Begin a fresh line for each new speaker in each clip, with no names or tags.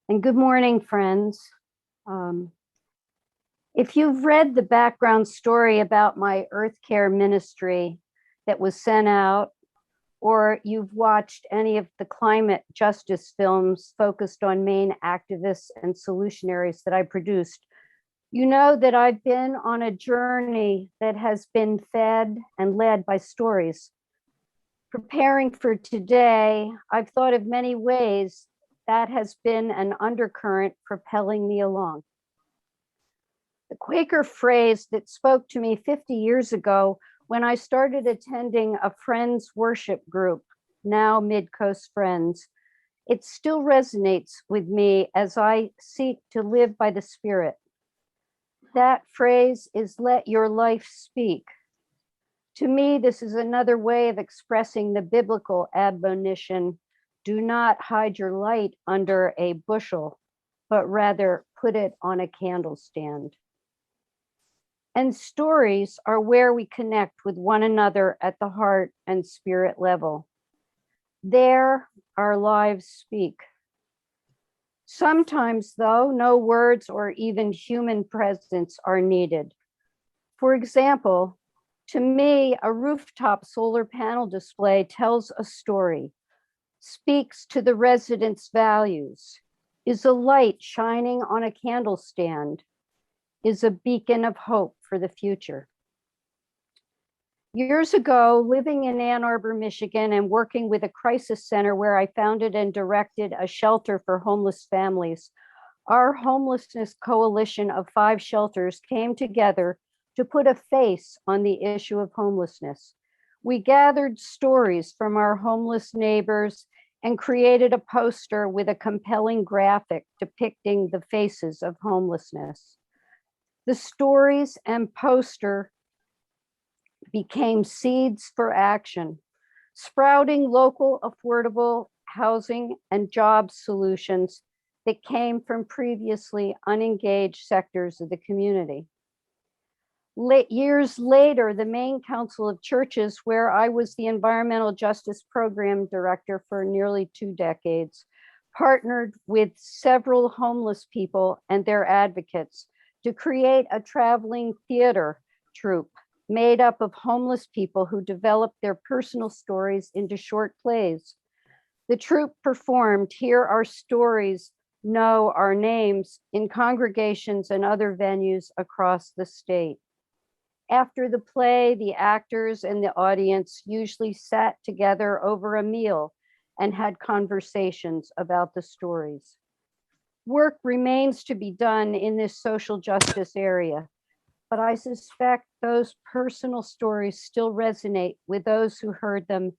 And good morning, friends. Um, if you've read the background story about my Earthcare ministry that was sent out, or you've watched any of the climate justice films focused on Maine activists and solutionaries that I produced, you know that I've been on a journey that has been fed and led by stories. Preparing for today, I've thought of many ways that has been an undercurrent propelling me along. The Quaker phrase that spoke to me 50 years ago when I started attending a friends worship group, now Mid-Coast Friends, it still resonates with me as I seek to live by the Spirit. That phrase is let your life speak. To me, this is another way of expressing the biblical admonition, do not hide your light under a bushel, but rather put it on a candlestand. And stories are where we connect with one another at the heart and spirit level. There, our lives speak. Sometimes, though, no words or even human presence are needed. For example, to me, a rooftop solar panel display tells a story, speaks to the residents' values, is a light shining on a candle stand, is a beacon of hope for the future. Years ago, living in Ann Arbor, Michigan, and working with a crisis center where I founded and directed a shelter for homeless families, our homelessness coalition of 5 shelters came together to put a face on the issue of homelessness. We gathered stories from our homeless neighbors and created a poster with a compelling graphic depicting the faces of homelessness. The stories and poster became seeds for action, sprouting local affordable housing and job solutions that came from previously unengaged sectors of the community. Years later, the Maine Council of Churches, where I was the Environmental Justice Program Director for nearly 2 decades, partnered with several homeless people and their advocates to create a traveling theater troupe made up of homeless people who developed their personal stories into short plays. The troupe performed Hear Our Stories, Know Our Names in congregations and other venues across the state. After the play, the actors and the audience usually sat together over a meal and had conversations about the stories. Work remains to be done in this social justice area, but I suspect those personal stories still resonate with those who heard them,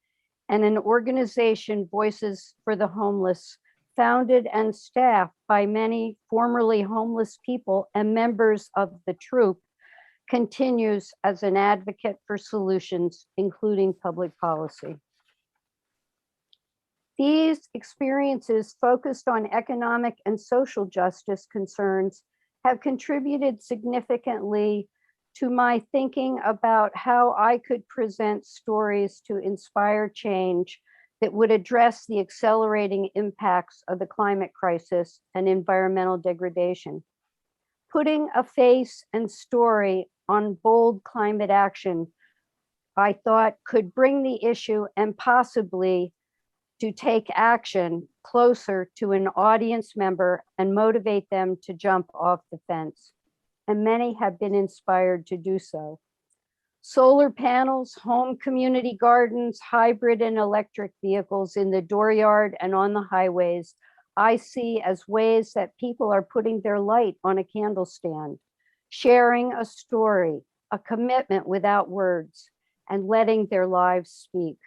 and an organization, Voices for the Homeless, founded and staffed by many formerly homeless people and members of the troupe, continues as an advocate for solutions, including public policy. These experiences focused on economic and social justice concerns have contributed significantly to my thinking about how I could present stories to inspire change that would address the accelerating impacts of the climate crisis and environmental degradation. Putting a face and story on bold climate action, I thought could bring the issue and possibly to take action closer to an audience member and motivate them to jump off the fence. And many have been inspired to do so. Solar panels, home community gardens, hybrid and electric vehicles in the dooryard and on the highways, I see as ways that people are putting their light on a candle stand, sharing a story, a commitment without words, and letting their lives speak.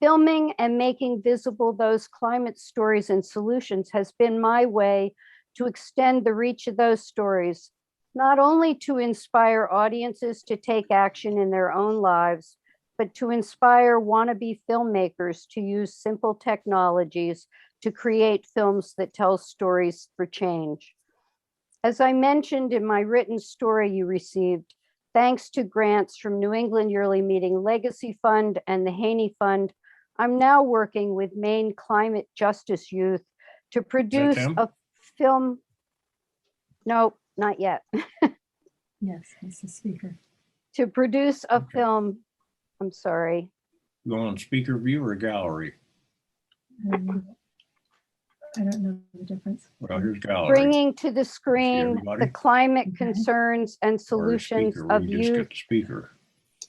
Filming and making visible those climate stories and solutions has been my way to extend the reach of those stories, not only to inspire audiences to take action in their own lives, but to inspire wannabe filmmakers to use simple technologies to create films that tell stories for change. As I mentioned in my written story you received, thanks to grants from New England Yearly Meeting Legacy Fund and the Haney Fund, I'm now working with Maine Climate Justice Youth to produce
Tim?
a film. No, not yet.
Yes, he's the speaker.
To produce a
Okay.
film. I'm sorry.
Go on speaker view or gallery?
I don't know the difference.
Well, here's gallery.
Bringing to the screen
everybody?
the climate
Okay.
concerns and
Or
solutions
speaker, where
of
you just
youth
get the speaker.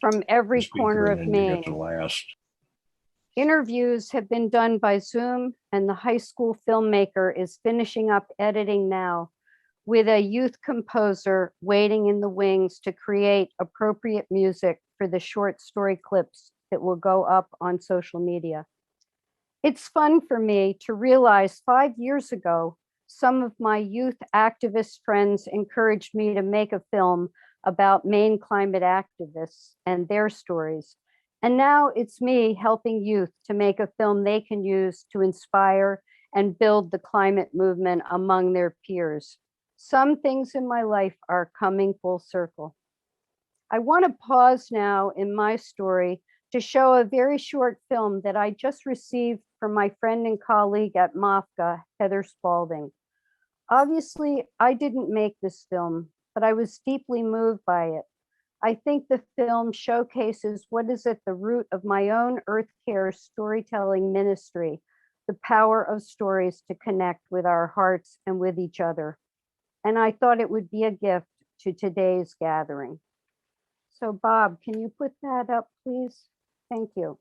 from every
The speaker,
corner of
and then you
Maine.
get the last.
Interviews have been done by Zoom, and the high school filmmaker is finishing up editing now with a youth composer waiting in the wings to create appropriate music for the short story clips that will go up on social media. It's fun for me to realize 5 years ago, some of my youth activist friends encouraged me to make a film about Maine climate activists and their stories. And now it's me helping youth to make a film they can use to inspire and build the climate movement among their peers. Some things in my life are coming full circle. I want to pause now in my story to show a very short film that I just received from my friend and colleague at MAFCA, Heather Spalding. Obviously, I didn't make this film, but I was deeply moved by it. I think the film showcases what is at the root of my own Earthcare storytelling ministry, the power of stories to connect with our hearts and with each other. And I thought it would be a gift to today's gathering. So Bob, can you put that up, please? Thank you.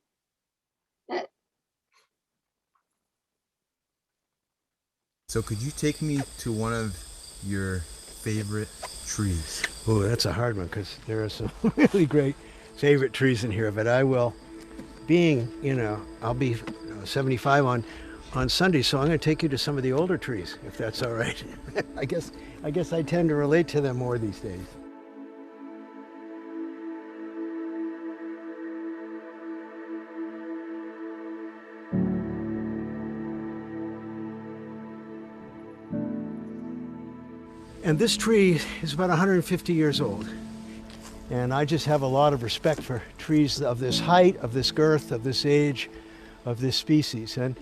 So could you take me to one of your favorite trees?
Oh, that's a hard one because there are some really great favorite trees in here, but I will, being, I'll be 75 on Sunday, so I'm going to take you to some of the older trees, if that's all right. I guess I tend to relate to them more these days. And this tree is about 150 years old. And I just have a lot of respect for trees of this height, of this girth, of this age, of this species. And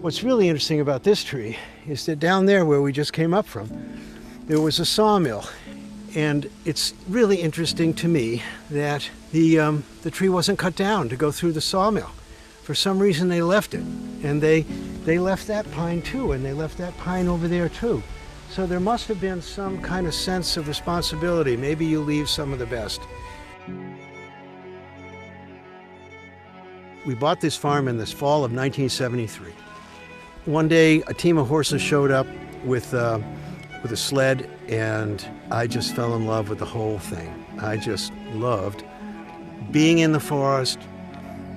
what's really interesting about this tree is that down there where we just came up from, there was a sawmill. And it's really interesting to me that the tree wasn't cut down to go through the sawmill. For some reason they left it. And they left that pine too, and they left that pine over there too. So there must have been some kind of sense of responsibility. Maybe you leave some of the best. We bought this farm in this fall of 1973. One day, a team of horses showed up with a sled, and I just fell in love with the whole thing. I just loved being in the forest,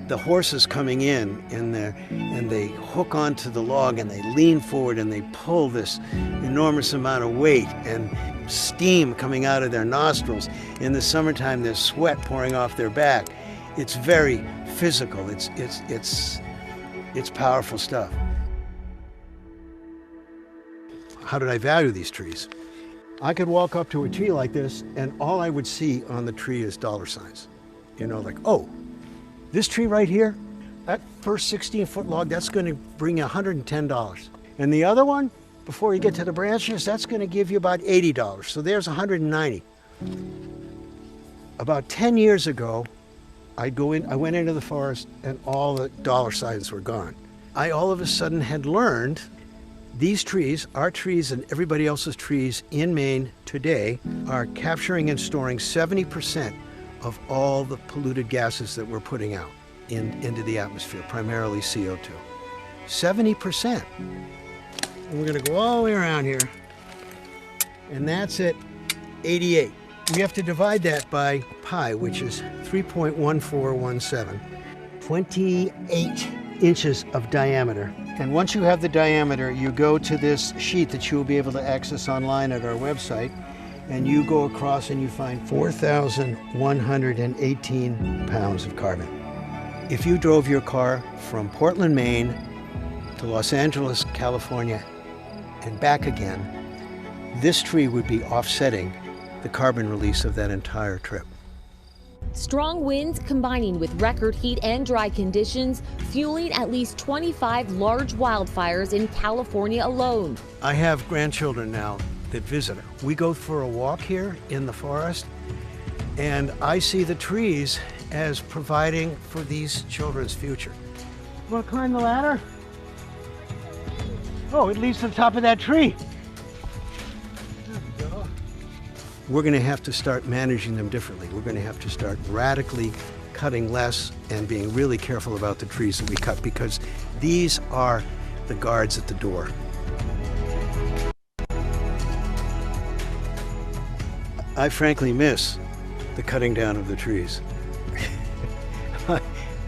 the horses coming in, and they hook onto the log and they lean forward and they pull this enormous amount of weight, and steam coming out of their nostrils. In the summertime, there's sweat pouring off their back. It's very physical. It's powerful stuff. How did I value these trees? I could walk up to a tree like this, and all I would see on the tree is dollar signs. Like, oh, this tree right here, that first 16-foot log, that's going to bring you $110. And the other one, before you get to the branches, that's going to give you about $80. So there's $190. About 10 years ago, I went into the forest and all the dollar signs were gone. I all of a sudden had learned these trees, our trees and everybody else's trees in Maine today, are capturing and storing 70% of all the polluted gases that we're putting out into the atmosphere, primarily CO2. 70%. And we're gonna go all the way around here, and that's at 88. We have to divide that by pi, which is 3.1417, 28 inches of diameter. And once you have the diameter, you go to this sheet that you will be able to access online at our website, and you go across and you find 4,118 pounds of carbon. If you drove your car from Portland, Maine to Los Angeles, California, and back again, this tree would be offsetting the carbon release of that entire trip.
Strong winds combining with record heat and dry conditions, fueling at least 25 large wildfires in California alone.
I have grandchildren now that visit. We go for a walk here in the forest, and I see the trees as providing for these children's future. Want to climb the ladder? Oh, it leads to the top of that tree. We're going to have to start managing them differently. We're going to have to start radically cutting less and being really careful about the trees that we cut, because these are the guards at the door. I frankly miss the cutting down of the trees.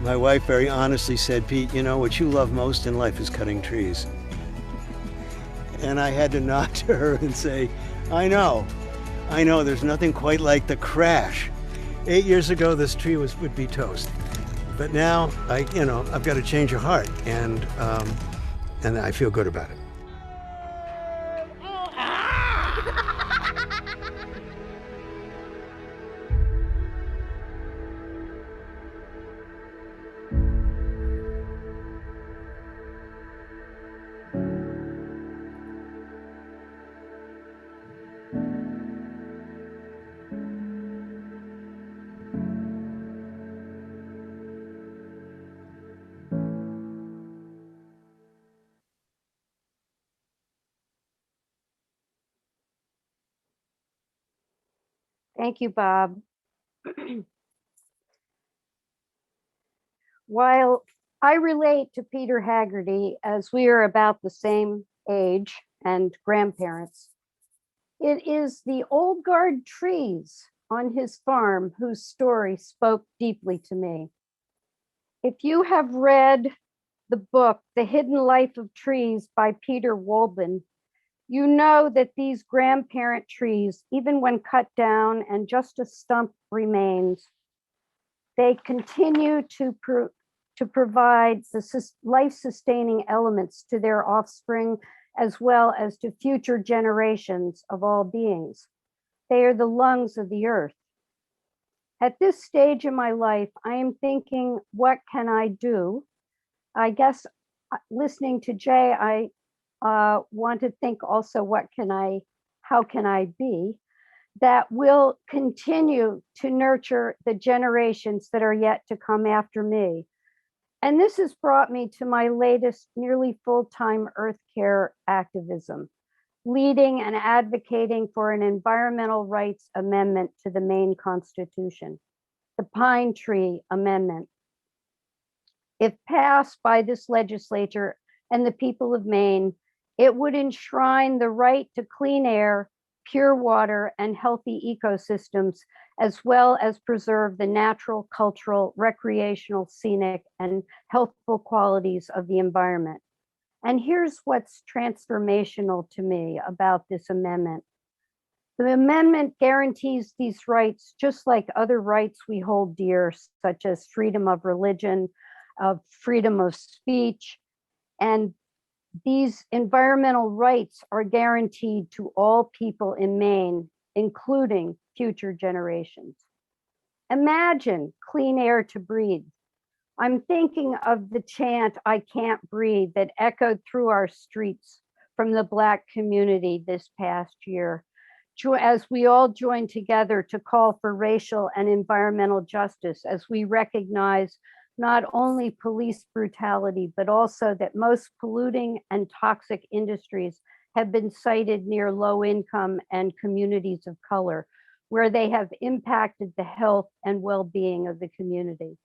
My wife very honestly said, Pete, you know, what you love most in life is cutting trees. And I had to nod to her and say, I know, there's nothing quite like the crash. 8 years ago, this tree would be toast. But now, I've got to change of heart, and I feel good about it.
Thank you, Bob. While I relate to Peter Haggerty, as we are about the same age and grandparents, it is the old guard trees on his farm whose story spoke deeply to me. If you have read the book, The Hidden Life of Trees by Peter Wolben, you know that these grandparent trees, even when cut down and just a stump remains, they continue to provide the life-sustaining elements to their offspring, as well as to future generations of all beings. They are the lungs of the earth. At this stage in my life, I am thinking, what can I do? I guess listening to Jay, I want to think also, how can I be, that will continue to nurture the generations that are yet to come after me. And this has brought me to my latest nearly full-time Earthcare activism, leading and advocating for an environmental rights amendment to the Maine Constitution, the Pine Tree Amendment. If passed by this legislature and the people of Maine, it would enshrine the right to clean air, pure water, and healthy ecosystems, as well as preserve the natural, cultural, recreational, scenic, and healthful qualities of the environment. And here's what's transformational to me about this amendment. The amendment guarantees these rights just like other rights we hold dear, such as freedom of religion, of freedom of speech, and these environmental rights are guaranteed to all people in Maine, including future generations. Imagine clean air to breathe. I'm thinking of the chant, "I can't breathe," that echoed through our streets from the Black community this past year, as we all joined together to call for racial and environmental justice, as we recognize not only police brutality, but also that most polluting and toxic industries have been sited near low income and communities of color, where they have impacted the health and well-being of the community.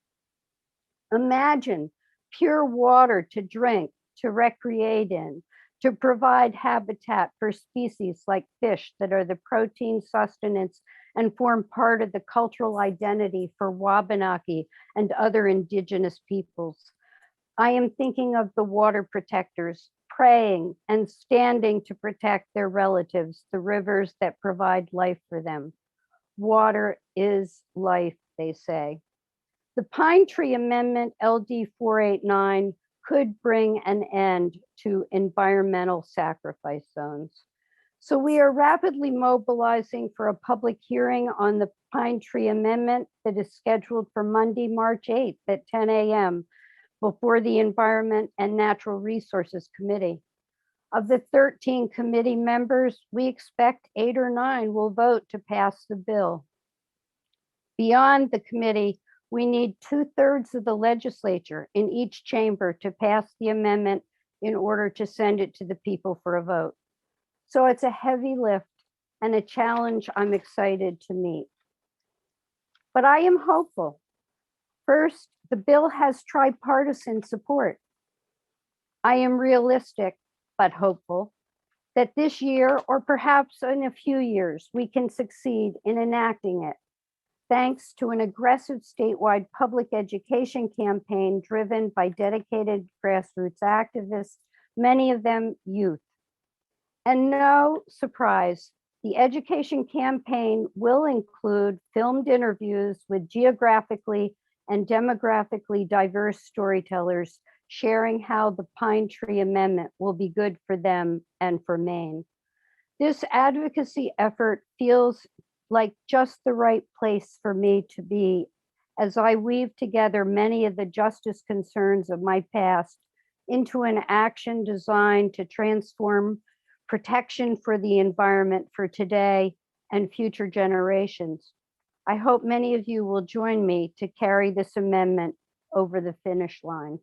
Imagine pure water to drink, to recreate in, to provide habitat for species like fish that are the protein sustenance and form part of the cultural identity for Wabanaki and other indigenous peoples. I am thinking of the water protectors praying and standing to protect their relatives, the rivers that provide life for them. Water is life, they say. The Pine Tree Amendment, LD 489, could bring an end to environmental sacrifice zones. So we are rapidly mobilizing for a public hearing on the Pine Tree Amendment that is scheduled for Monday, March 8th at 10 a.m. before the Environment and Natural Resources Committee. Of the 13 committee members, we expect 8 or 9 will vote to pass the bill. Beyond the committee, we need 2/3 of the legislature in each chamber to pass the amendment in order to send it to the people for a vote. So it's a heavy lift and a challenge I'm excited to meet. But I am hopeful. First, the bill has tripartisan support. I am realistic, but hopeful, that this year, or perhaps in a few years, we can succeed in enacting it, thanks to an aggressive statewide public education campaign driven by dedicated grassroots activists, many of them youth. And no surprise, the education campaign will include filmed interviews with geographically and demographically diverse storytellers sharing how the Pine Tree Amendment will be good for them and for Maine. This advocacy effort feels like just the right place for me to be as I weave together many of the justice concerns of my past into an action designed to transform protection for the environment for today and future generations. I hope many of you will join me to carry this amendment over the finish line.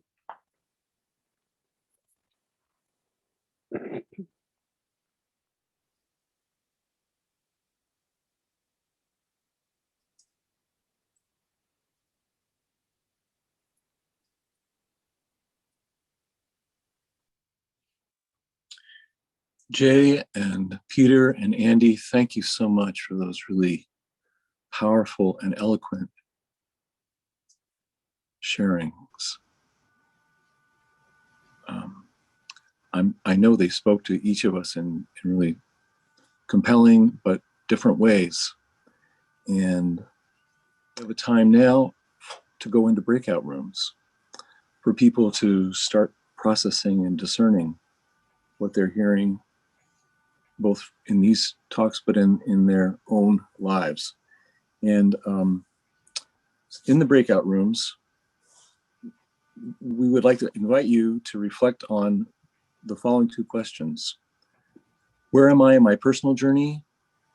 Jay and Peter and Andy, thank you so much for those really powerful and eloquent sharings. I know they spoke to each of us in really compelling but different ways. And we have a time now to go into breakout rooms for people to start processing and discerning what they're hearing, both in these talks, but in their own lives. And in the breakout rooms, we would like to invite you to reflect on the following 2 questions. Where am I in my personal journey?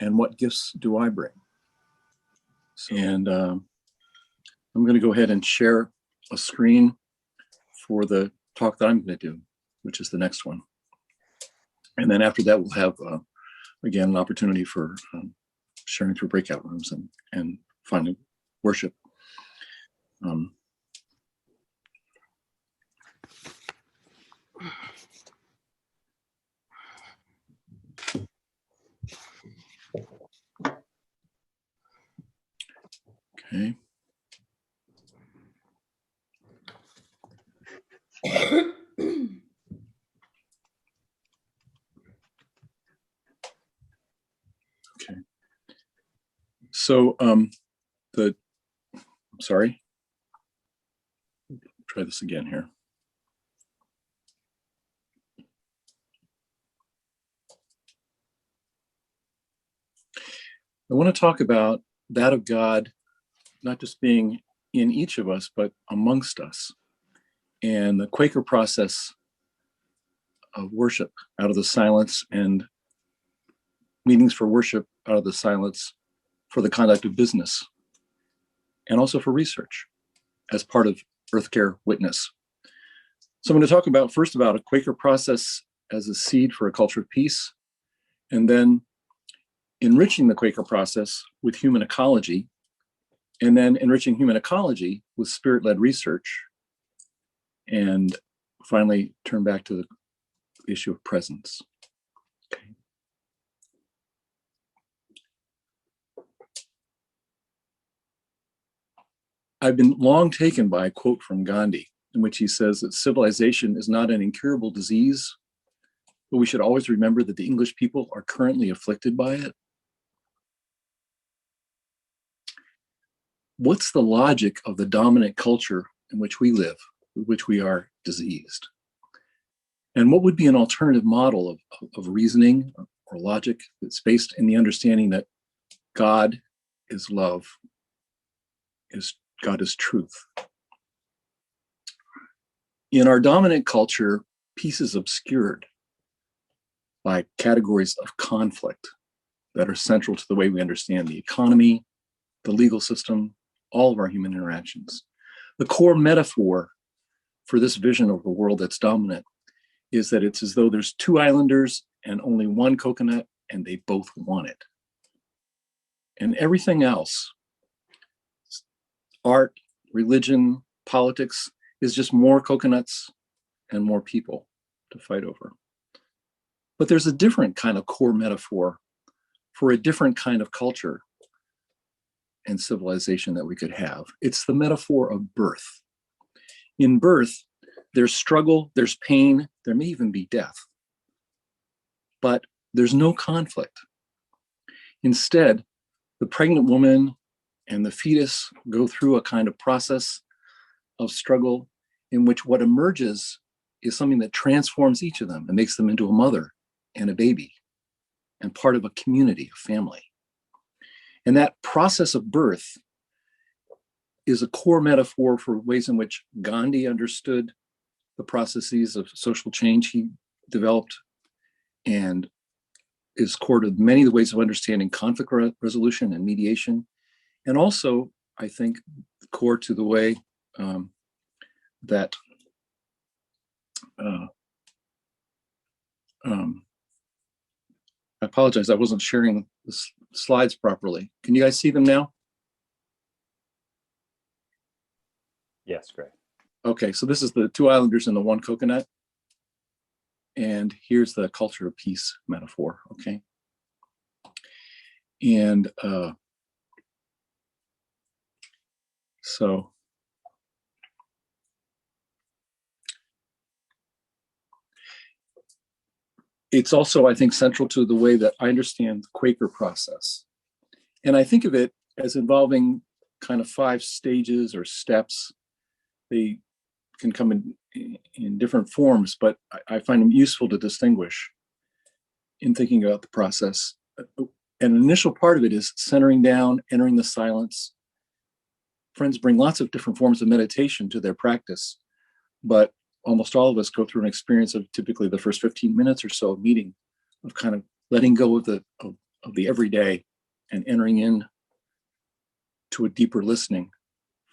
And what gifts do I bring? And I'm going to go ahead and share a screen for the talk that I'm going to do, which is the next one. And then after that, we'll have, again, an opportunity for sharing through breakout rooms and finally worship. Okay. Okay. So I'm sorry. Try this again here. I want to talk about that of God, not just being in each of us, but amongst us, and the Quaker process of worship out of the silence and meetings for worship out of the silence for the conduct of business, and also for research as part of Earthcare Witness. So I'm going to talk about first about a Quaker process as a seed for a culture of peace, and then enriching the Quaker process with human ecology, and then enriching human ecology with spirit-led research, and finally turn back to the issue of presence. Okay. I've been long taken by a quote from Gandhi in which he says that civilization is not an incurable disease, but we should always remember that the English people are currently afflicted by it. What's the logic of the dominant culture in which we live, with which we are diseased? And what would be an alternative model of reasoning or logic that's based in the understanding that God is love God is truth. In our dominant culture, peace is obscured by categories of conflict that are central to the way we understand the economy, the legal system, all of our human interactions. The core metaphor for this vision of the world that's dominant is that it's as though there's two islanders and only one coconut, and they both want it. And everything else, art, religion, politics, is just more coconuts and more people to fight over. But there's a different kind of core metaphor for a different kind of culture and civilization that we could have. It's the metaphor of birth. In birth, there's struggle, there's pain, there may even be death, but there's no conflict. Instead, the pregnant woman and the fetus go through a kind of process of struggle in which what emerges is something that transforms each of them and makes them into a mother and a baby and part of a community, a family. And that process of birth is a core metaphor for ways in which Gandhi understood the processes of social change he developed, and is core to many of the ways of understanding conflict resolution and mediation. And also, I think, core to the way that I apologize, I wasn't sharing the slides properly. Can you guys see them now?
Yes, great.
Okay, so this is the two islanders and the one coconut. And here's the culture of peace metaphor, okay? And so it's also, I think, central to the way that I understand the Quaker process. And I think of it as involving kind of 5 stages or steps. They can come in different forms, but I find them useful to distinguish in thinking about the process. An initial part of it is centering down, entering the silence. Friends bring lots of different forms of meditation to their practice, but almost all of us go through an experience of typically the first 15 minutes or so of meeting, of kind of letting go of the everyday and entering in to a deeper listening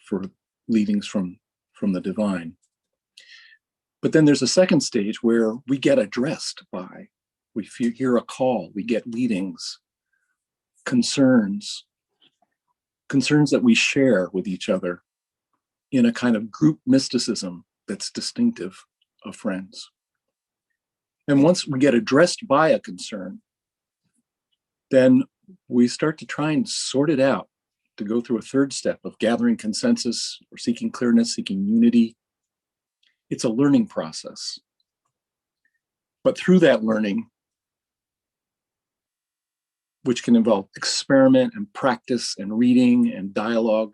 for leadings from the divine. But then there's a second stage where we get addressed by, we hear a call, we get leadings, concerns that we share with each other in a kind of group mysticism that's distinctive of friends. And once we get addressed by a concern, then we start to try and sort it out, to go through a third step of gathering consensus or seeking clearness, seeking unity. It's a learning process. But through that learning, which can involve experiment and practice and reading and dialogue,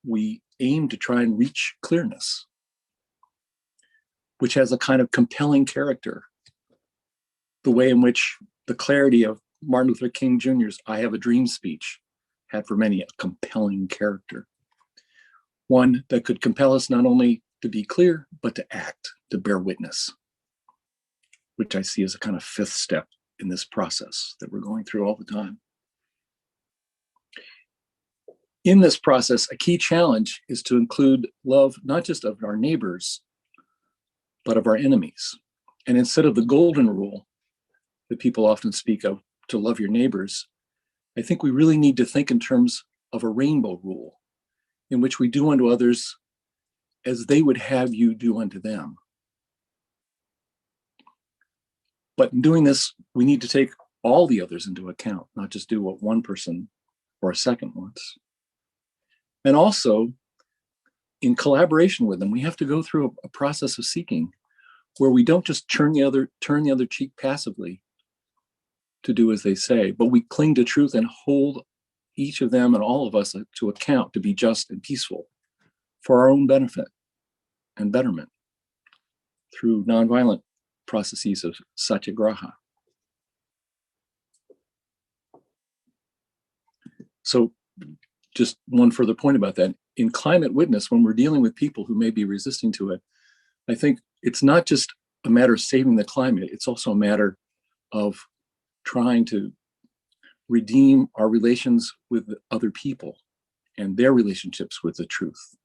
we aim to try and reach clearness, which has a kind of compelling character. The way in which the clarity of Martin Luther King Jr.'s "I Have a Dream" speech had for many a compelling character. One that could compel us not only to be clear, but to act, to bear witness, which I see as a kind of 5th step in this process that we're going through all the time. In this process, a key challenge is to include love, not just of our neighbors, but of our enemies. And instead of the golden rule that people often speak of, to love your neighbors, I think we really need to think in terms of a rainbow rule in which we do unto others as they would have you do unto them. But in doing this, we need to take all the others into account, not just do what one person or a second wants. And also, in collaboration with them, we have to go through a process of seeking where we don't just turn the other cheek passively to do as they say, but we cling to truth and hold each of them and all of us to account to be just and peaceful for our own benefit and betterment through nonviolent processes of satyagraha. So just one further point about that. In Climate Witness, when we're dealing with people who may be resisting to it, I think it's not just a matter of saving the climate, it's also a matter of trying to redeem our relations with other people and their relationships with the truth,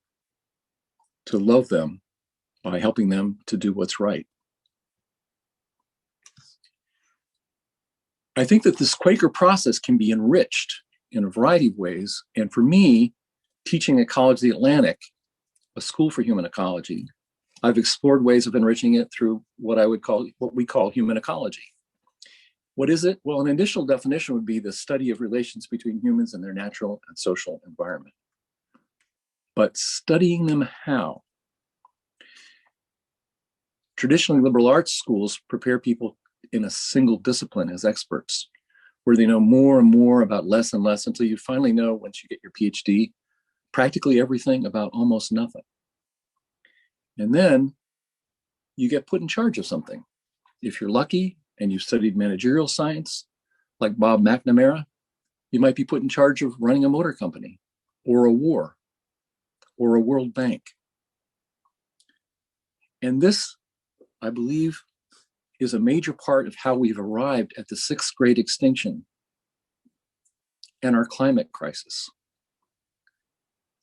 to love them by helping them to do what's right. I think that this Quaker process can be enriched in a variety of ways. And for me, teaching at College of the Atlantic, a school for human ecology, I've explored ways of enriching it through what we call human ecology. What is it? Well, an initial definition would be the study of relations between humans and their natural and social environment. But studying them how? Traditionally, liberal arts schools prepare people in a single discipline as experts, where they know more and more about less and less until you finally know, once you get your PhD, practically everything about almost nothing. And then you get put in charge of something. If you're lucky and you've studied managerial science, like Bob McNamara, you might be put in charge of running a motor company or a war or a World Bank. And this, I believe, is a major part of how we've arrived at the 6th great extinction and our climate crisis.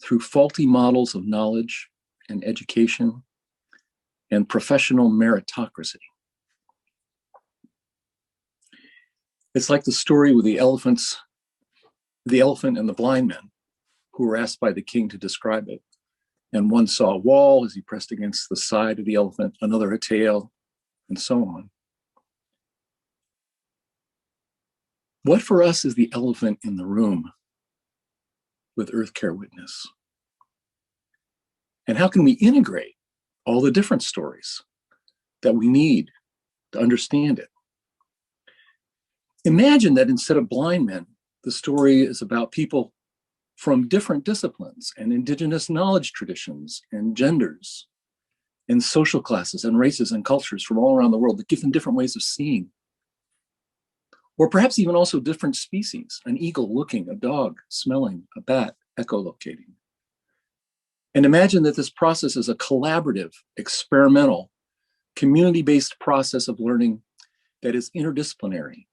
Through faulty models of knowledge and education and professional meritocracy. It's like the story with the elephant and the blind men who were asked by the king to describe it. And one saw a wall as he pressed against the side of the elephant, another a tail, and so on. What for us is the elephant in the room with Earthcare Witness? And how can we integrate all the different stories that we need to understand it? Imagine that instead of blind men, the story is about people from different disciplines and indigenous knowledge traditions and genders and social classes and races and cultures from all around the world that give them different ways of seeing. Or perhaps even also different species, an eagle looking, a dog smelling, a bat echolocating. And imagine that this process is a collaborative, experimental, community-based process of learning that is interdisciplinary,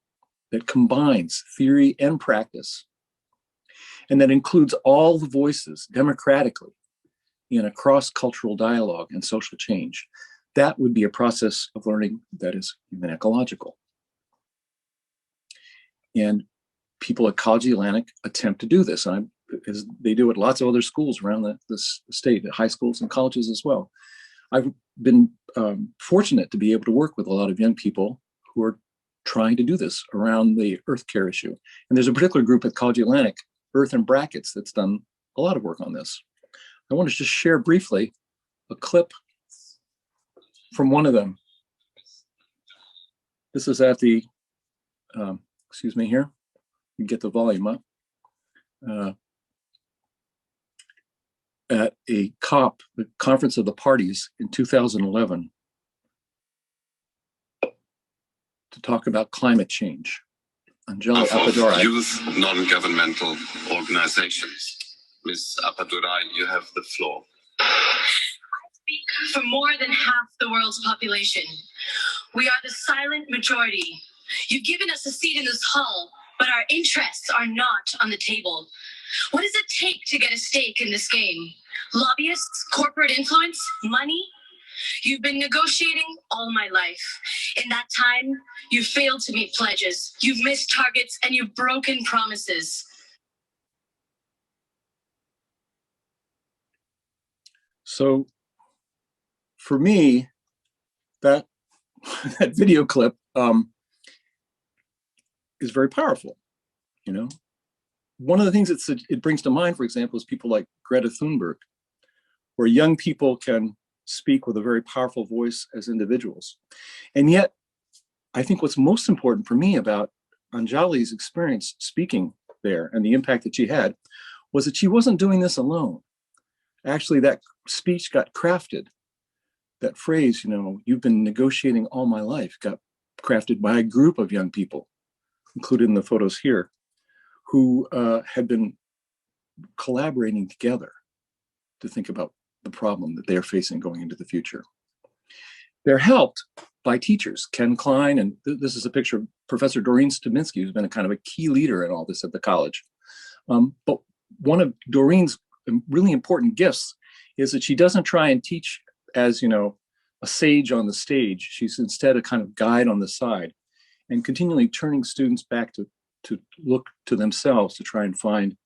that combines theory and practice, and that includes all the voices democratically in a cross-cultural dialogue and social change. That would be a process of learning that is human ecological. And people at College of the Atlantic attempt to do this, as they do at lots of other schools around the state, at high schools and colleges as well. I've been fortunate to be able to work with a lot of young people who are trying to do this around the earth care issue. And there's a particular group at College of the Atlantic, Earth in Brackets, that's done a lot of work on this. I want to just share briefly a clip from one of them. This is at the, excuse me here, you get the volume up. At a COP, the Conference of the Parties in 2011, to talk about climate change. Angela Appadurai.
Youth non-governmental organizations. Ms. Appadurai, you have the floor.
I speak for more than half the world's population. We are the silent majority. You've given us a seat in this hall, but our interests are not on the table. What does it take to get a stake in this game? Lobbyists, corporate influence, money? You've been negotiating all my life. In that time, you've failed to meet pledges. You've missed targets and you've broken promises.
So for me, that video clip is very powerful. You know, one of the things it brings to mind, for example, is people like Greta Thunberg, where young people can speak with a very powerful voice as individuals. And yet, I think what's most important for me about Anjali's experience speaking there and the impact that she had was that she wasn't doing this alone. Actually, that speech got crafted. That phrase, you know, you've been negotiating all my life, got crafted by a group of young people, included in the photos here, who had been collaborating together to think about the problem that they're facing going into the future. They're helped by teachers. Ken Klein, and this is a picture of Professor Doreen Staminsky, who's been a kind of a key leader in all this at the college. But one of Doreen's really important gifts is that she doesn't try and teach as, a sage on the stage. She's instead a kind of guide on the side, and continually turning students back to look to themselves to try and find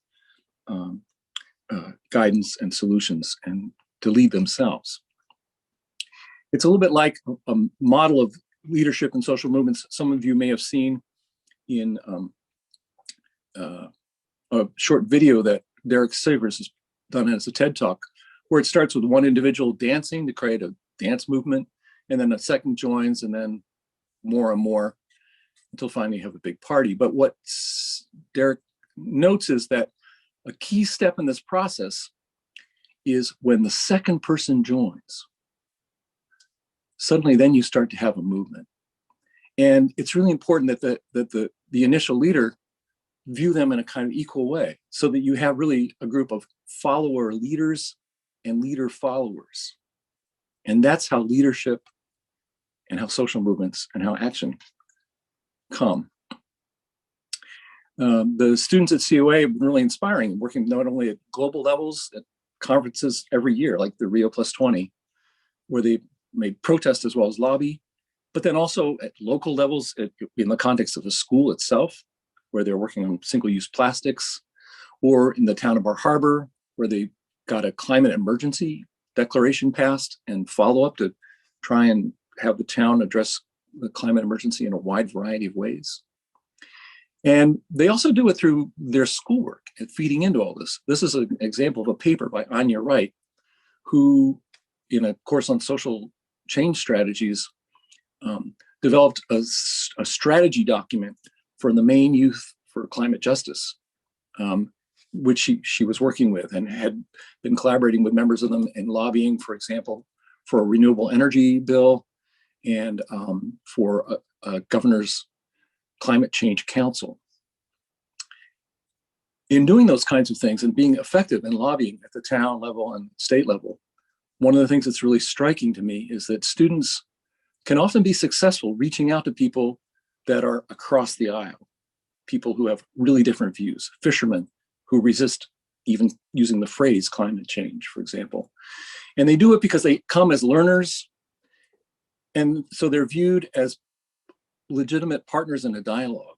guidance and solutions and to lead themselves. It's a little bit like a model of leadership in social movements. Some of you may have seen in a short video that Derek Savers has done as a TED Talk, where it starts with one individual dancing to create a dance movement, and then a second joins, and then more and more, until finally you have a big party. But what Derek notes is that a key step in this process is when the second person joins. Suddenly then you start to have a movement. And it's really important that the initial leader view them in a kind of equal way, so that you have really a group of follower leaders and leader followers. And that's how leadership and how social movements and how action come. The students at COA have been really inspiring, working not only at global levels, at conferences every year, like the Rio Plus 20, where they made protest as well as lobby, but then also at local levels in the context of the school itself, where they're working on single-use plastics, or in the town of Bar Harbor, where they got a climate emergency declaration passed and follow up to try and have the town address the climate emergency in a wide variety of ways. And they also do it through their schoolwork and feeding into all this. This is an example of a paper by Anya Wright, who, in a course on social change strategies, developed a strategy document for the Maine Youth for Climate Justice, which she was working with and had been collaborating with members of them in lobbying, for example, for a renewable energy bill and for a governor's climate change council. In doing those kinds of things and being effective in lobbying at the town level and state level, one of the things that's really striking to me is that students can often be successful reaching out to people that are across the aisle, people who have really different views, fishermen who resist even using the phrase climate change, for example. And they do it because they come as learners, and so they're viewed as legitimate partners in a dialogue.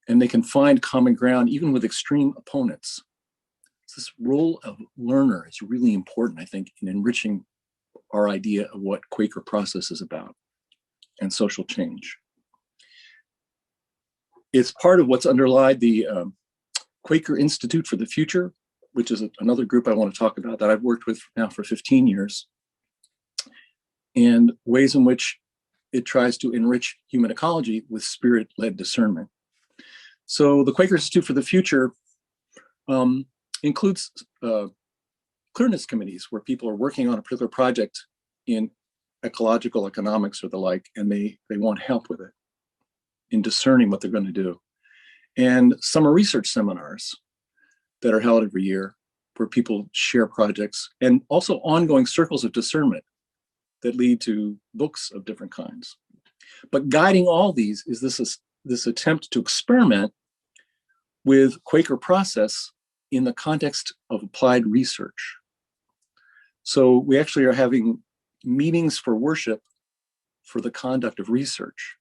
And they can find common ground even with extreme opponents. This role of learner is really important, I think, in enriching our idea of what Quaker process is about and social change. It's part of what's underlied the Quaker Institute for the Future, which is another group I want to talk about that I've worked with now for 15 years, and ways in which it tries to enrich human ecology with spirit-led discernment. So the Quaker Institute for the Future includes clearness committees where people are working on a particular project in ecological economics or the like, and they want help with it in discerning what they're going to do. And summer research seminars that are held every year where people share projects, and also ongoing circles of discernment that lead to books of different kinds. But guiding all these is this attempt to experiment with Quaker process in the context of applied research. So we actually are having meetings for worship for the conduct of research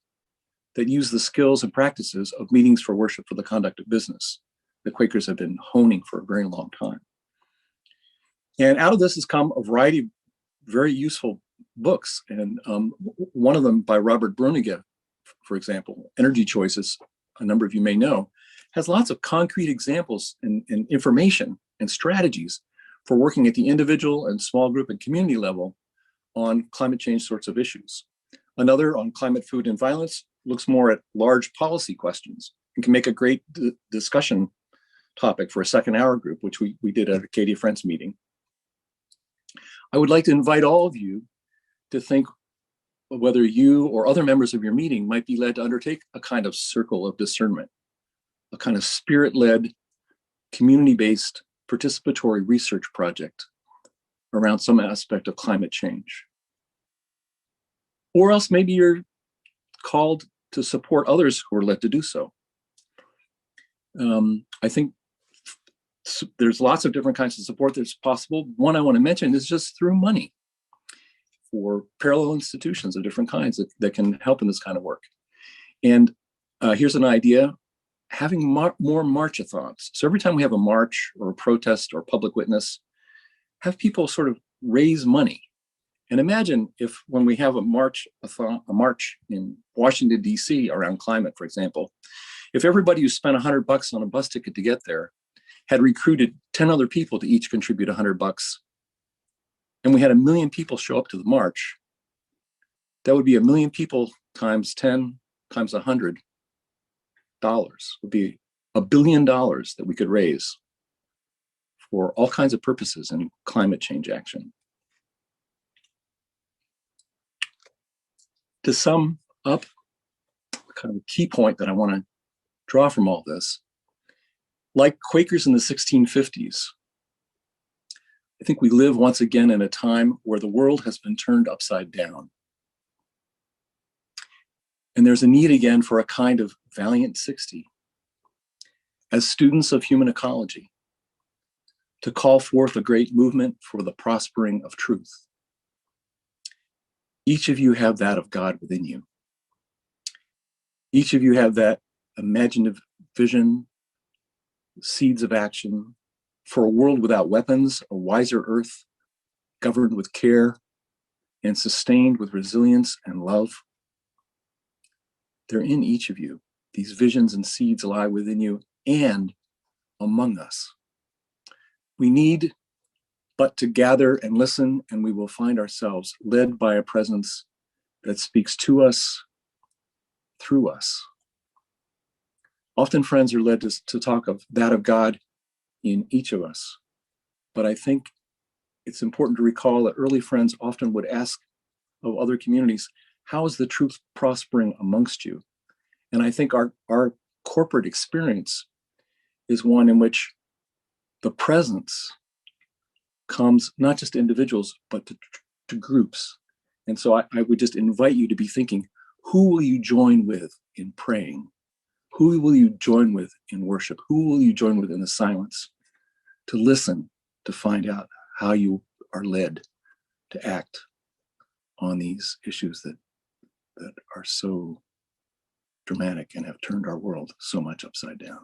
that use the skills and practices of meetings for worship for the conduct of business that Quakers have been honing for a very long time. And out of this has come a variety of very useful books. And one of them by Robert Bruniger, for example, Energy Choices, a number of you may know, has lots of concrete examples and information and strategies for working at the individual and small group and community level on climate change sorts of issues. Another on climate, food, and violence looks more at large policy questions and can make a great discussion topic for a second hour group, which we did at Acadia Friends meeting. I would like to invite all of you to think whether you or other members of your meeting might be led to undertake a kind of circle of discernment, a kind of spirit-led community-based participatory research project around some aspect of climate change. Or else maybe you're called to support others who are led to do so. I think there's lots of different kinds of support that's possible. One I want to mention is just through money for parallel institutions of different kinds that can help in this kind of work. And here's an idea, having more marchathons. So every time we have a march or a protest or public witness, have people sort of raise money. And imagine if when we have a march in Washington, D.C. around climate, for example, if everybody who spent $100 on a bus ticket to get there had recruited 10 other people to each contribute $100, and we had 1 million people show up to the march, that would be 1 million people times 10 times $100 would be $1 billion that we could raise for all kinds of purposes in climate change action. To sum up, kind of a key point that I want to draw from all this, like Quakers in the 1650s, I think we live once again in a time where the world has been turned upside down. And there's a need again for a kind of valiant 60 as students of human ecology to call forth a great movement for the prospering of truth. Each of you have that of God within you. Each of you have that imaginative vision, seeds of action for a world without weapons, a wiser earth, governed with care and sustained with resilience and love. They're in each of you. These visions and seeds lie within you and among us. We need but to gather and listen, and we will find ourselves led by a presence that speaks to us, through us. Often friends are led to talk of that of God in each of us. But I think it's important to recall that early friends often would ask of other communities, how is the truth prospering amongst you? And I think our corporate experience is one in which the presence comes not just to individuals, but to groups. And so I would just invite you to be thinking, who will you join with in praying? Who will you join with in worship? Who will you join with in the silence? To listen, to find out how you are led to act on these issues that are so dramatic and have turned our world so much upside down.